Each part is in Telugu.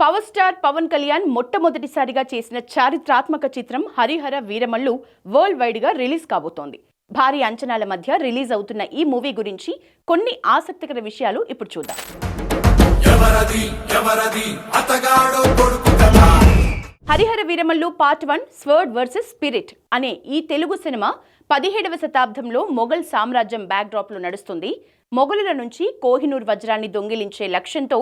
పవర్ స్టార్ పవన్ కళ్యాణ్ మొట్టమొదటిసారిగా చేసిన చారిత్రాత్మక చిత్రం హరిహర వీరమల్లు వరల్డ్ వైడ్ గా రిలీజ్ కాబోతోంది. భారీ అంచనాల మధ్య రిలీజ్ అవుతున్న ఈ మూవీ గురించి కొన్ని ఆసక్తికర విషయాలు ఇప్పుడు చూద్దాం. Harihara Veeramallu part 1 sword versus spirit అనే ఈ తెలుగు సినిమా 17వ శతాబ్దంలో మొఘల్ సామ్రాజ్యం బ్యాక్డ్రాప్ లో నడుస్తుంది. మొఘలుల నుంచి కోహినూర్ వజ్రాన్ని దొంగిలించే లక్ష్యంతో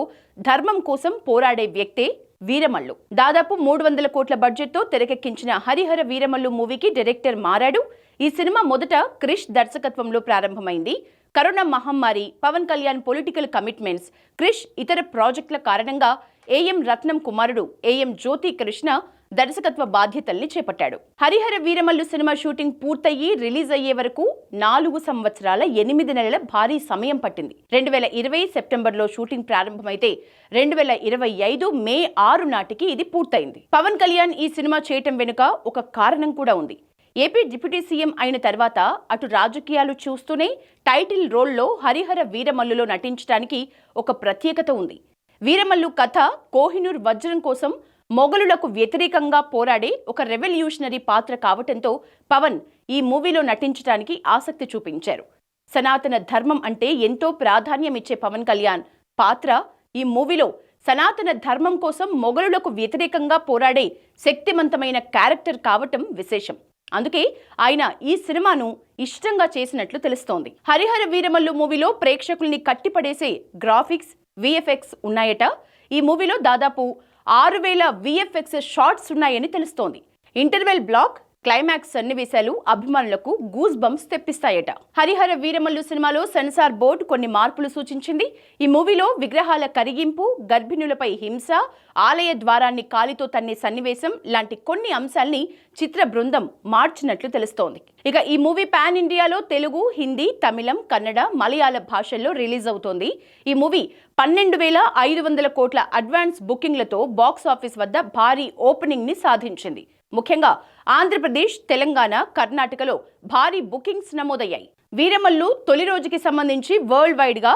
ధర్మం కోసం పోరాడే వ్యక్తే వీరమల్లు. దాదాపు 300 కోట్ల బడ్జెట్తో తెరకెక్కించిన హరిహర వీరమల్లు మూవీకి డైరెక్టర్ మారాడు. ఈ సినిమా మొదట క్రిష్ దర్శకత్వంలో ప్రారంభమైంది. కరోనా మహమ్మారి, పవన్ కళ్యాణ్ పొలిటికల్ కమిట్మెంట్స్, క్రిష్ ఇతర ప్రాజెక్టుల కారణంగా ఏఎం రత్నం కుమారుడు ఏఎం జ్యోతి కృష్ణ దర్శకత్వ బాధ్యతల్ని చేపట్టాడు. హరిహర వీరమల్లు సినిమా షూటింగ్ పూర్తయ్యి రిలీజ్ అయ్యే వరకు 4 సంవత్సరాల 8 నెలల భారీ సమయం పట్టింది. 2020 సెప్టెంబర్లో షూటింగ్ ప్రారంభమైతే 2025 మే 6 నాటికి ఇది పూర్తయింది. పవన్ కళ్యాణ్ ఈ సినిమా చేయటం వెనుక ఒక కారణం కూడా ఉంది. ఏపీ డిప్యూటీ సీఎం అయిన తర్వాత అటు రాజకీయాలు చూస్తూనే టైటిల్ రోల్లో హరిహర వీరమల్లులో నటించడానికి ఒక ప్రత్యేకత ఉంది. వీరమల్లు కథ కోహినూర్ వజ్రం కోసం మొఘలులకు వ్యతిరేకంగా పోరాడే ఒక రెవల్యూషనరీ పాత్ర కావటంతో పవన్ ఈ మూవీలో నటించడానికి ఆసక్తి చూపించారు. సనాతన ధర్మం అంటే ఎంతో ప్రాధాన్యం ఇచ్చే పవన్ కళ్యాణ్ పాత్ర ఈ మూవీలో సనాతన ధర్మం కోసం మొఘలులకు వ్యతిరేకంగా పోరాడే శక్తివంతమైన క్యారెక్టర్ కావటం విశేషం. అందుకే ఆయన ఈ సినిమాను ఇష్టంగా చేసినట్లు తెలుస్తోంది. హరిహర వీరమల్లు మూవీలో ప్రేక్షకుల్ని కట్టిపడేసే గ్రాఫిక్స్, విఎఫ్ఎక్స్ ఉన్నాయట. ఈ మూవీలో దాదాపు 6000 విఎఫ్ఎక్స్ షాట్స్ ఉన్నాయని తెలుస్తోంది. ఇంటర్వెల్ బ్లాక్, క్లైమాక్స్ సన్నివేశాలు అభిమానులకు గూస్ బంప్స్ తెప్పిస్తాయట. హరిహర వీరమల్లు సినిమాలో సెన్సార్ బోర్డు కొన్ని మార్పులు సూచించింది. ఈ మూవీలో విగ్రహాల కరిగింపు, గర్భిణులపై హింస, ఆలయ ద్వారాన్ని కాలితో తన్నే సన్నివేశం లాంటి కొన్ని అంశాల్ని చిత్ర బృందం మార్చినట్లు తెలుస్తోంది. ఇక ఈ మూవీ పాన్ ఇండియాలో తెలుగు, హిందీ, తమిళం, కన్నడ, మలయాళ భాషల్లో రిలీజ్ అవుతోంది. ఈ మూవీ 12,500 కోట్ల అడ్వాన్స్ బుకింగ్లతో బాక్స్ ఆఫీస్ వద్ద భారీ ఓపెనింగ్ ని సాధించింది. ముఖ్యంగా ఆంధ్రప్రదేశ్, తెలంగాణ, కర్ణాటకలో భారీ బుకింగ్స్ నమోదయ్యాయి. వీరమల్లు తొలి రోజుకి సంబంధించి వరల్డ్ వైడ్ గా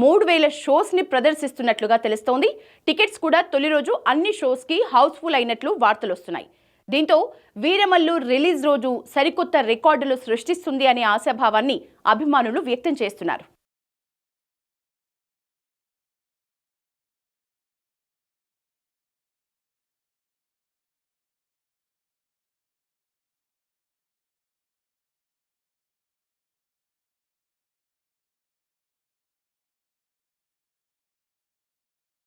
3000 షోస్ ని ప్రదర్శిస్తున్నట్లుగా తెలుస్తోంది. టికెట్స్ కూడా తొలి రోజు అన్ని షోస్ కి హౌస్ఫుల్ అయినట్లు వార్తలు వస్తున్నాయి. దీంతో వీరమల్లు రిలీజ్ రోజు సరికొత్త రికార్డులు సృష్టిస్తుంది అనే ఆశాభావాన్ని అభిమానులు వ్యక్తం చేస్తున్నారు.